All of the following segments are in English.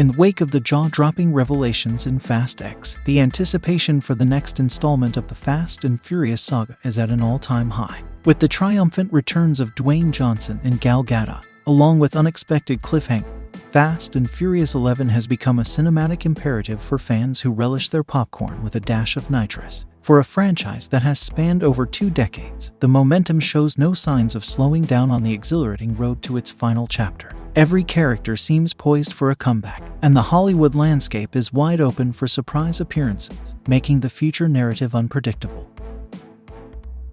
In the wake of the jaw-dropping revelations in Fast X, the anticipation for the next installment of the Fast and Furious saga is at an all-time high. With the triumphant returns of Dwayne Johnson and Gal Gadot, along with unexpected cliffhangers, Fast and Furious 11 has become a cinematic imperative for fans who relish their popcorn with a dash of nitrous. For a franchise that has spanned over 2 decades, the momentum shows no signs of slowing down on the exhilarating road to its final chapter. Every character seems poised for a comeback, and the Hollywood landscape is wide open for surprise appearances, making the future narrative unpredictable.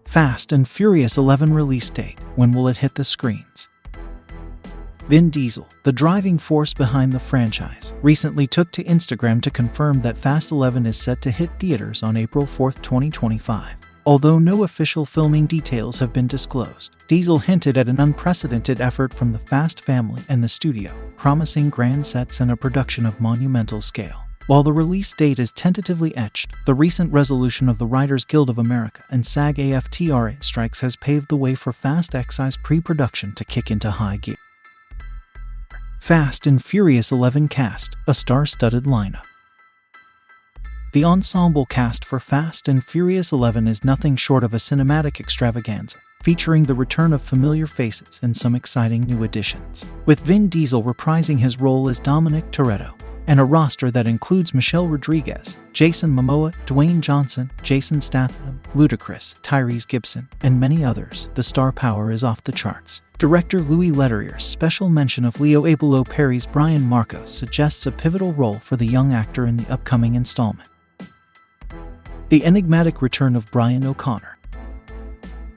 Fast and Furious 11 release date. When will it hit the screens? Vin Diesel, the driving force behind the franchise, recently took to Instagram to confirm that Fast 11 is set to hit theaters on April 4, 2025. Although no official filming details have been disclosed, Diesel hinted at an unprecedented effort from the Fast family and the studio, promising grand sets and a production of monumental scale. While the release date is tentatively etched, the recent resolution of the Writers Guild of America and SAG-AFTRA strikes has paved the way for Fast X's pre-production to kick into high gear. Fast and Furious 11 cast, a star-studded lineup. The ensemble cast for Fast and Furious 11 is nothing short of a cinematic extravaganza, featuring the return of familiar faces and some exciting new additions. With Vin Diesel reprising his role as Dominic Toretto, and a roster that includes Michelle Rodriguez, Jason Momoa, Dwayne Johnson, Jason Statham, Ludacris, Tyrese Gibson, and many others, the star power is off the charts. Director Louis Leterrier's special mention of Leo Abelo Perry's Brian Marcos suggests a pivotal role for the young actor in the upcoming installment. The enigmatic return of Brian O'Connor.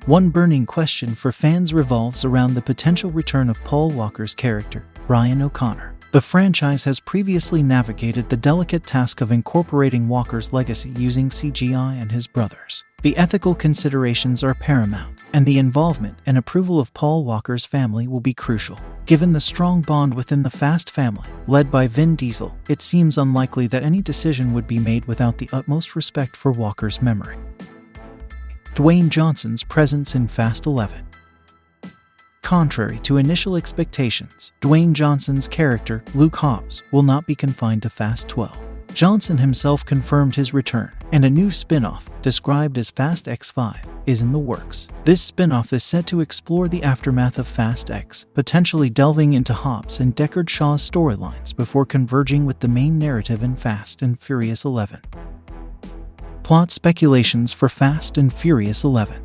One burning question for fans revolves around the potential return of Paul Walker's character, Brian O'Connor. The franchise has previously navigated the delicate task of incorporating Walker's legacy using CGI and his brothers. The ethical considerations are paramount, and the involvement and approval of Paul Walker's family will be crucial. Given the strong bond within the Fast family, led by Vin Diesel, it seems unlikely that any decision would be made without the utmost respect for Walker's memory. Dwayne Johnson's presence in Fast 11. Contrary to initial expectations, Dwayne Johnson's character, Luke Hobbs, will not be confined to Fast 12. Johnson himself confirmed his return, and a new spin-off, described as Fast X5, is in the works. This spin-off is set to explore the aftermath of Fast X, potentially delving into Hobbs and Deckard Shaw's storylines before converging with the main narrative in Fast and Furious 11. Plot speculations for Fast and Furious 11.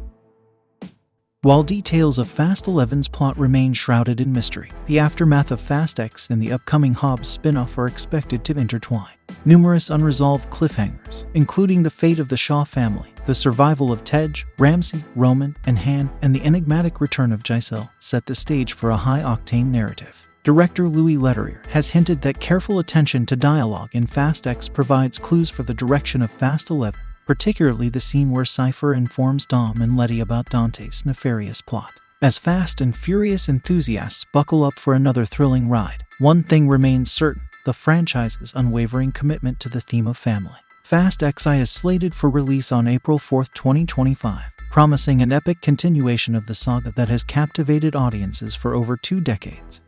While details of Fast 11's plot remain shrouded in mystery, the aftermath of Fast X and the upcoming Hobbs spin-off are expected to intertwine. Numerous unresolved cliffhangers, including the fate of the Shaw family, the survival of Tej, Ramsey, Roman, and Han, and the enigmatic return of Giselle, set the stage for a high-octane narrative. Director Louis Leterrier has hinted that careful attention to dialogue in Fast X provides clues for the direction of Fast 11. Particularly the scene where Cypher informs Dom and Letty about Dante's nefarious plot. As Fast and Furious enthusiasts buckle up for another thrilling ride, one thing remains certain: the franchise's unwavering commitment to the theme of family. Fast XI is slated for release on April 4, 2025, promising an epic continuation of the saga that has captivated audiences for over 2 decades.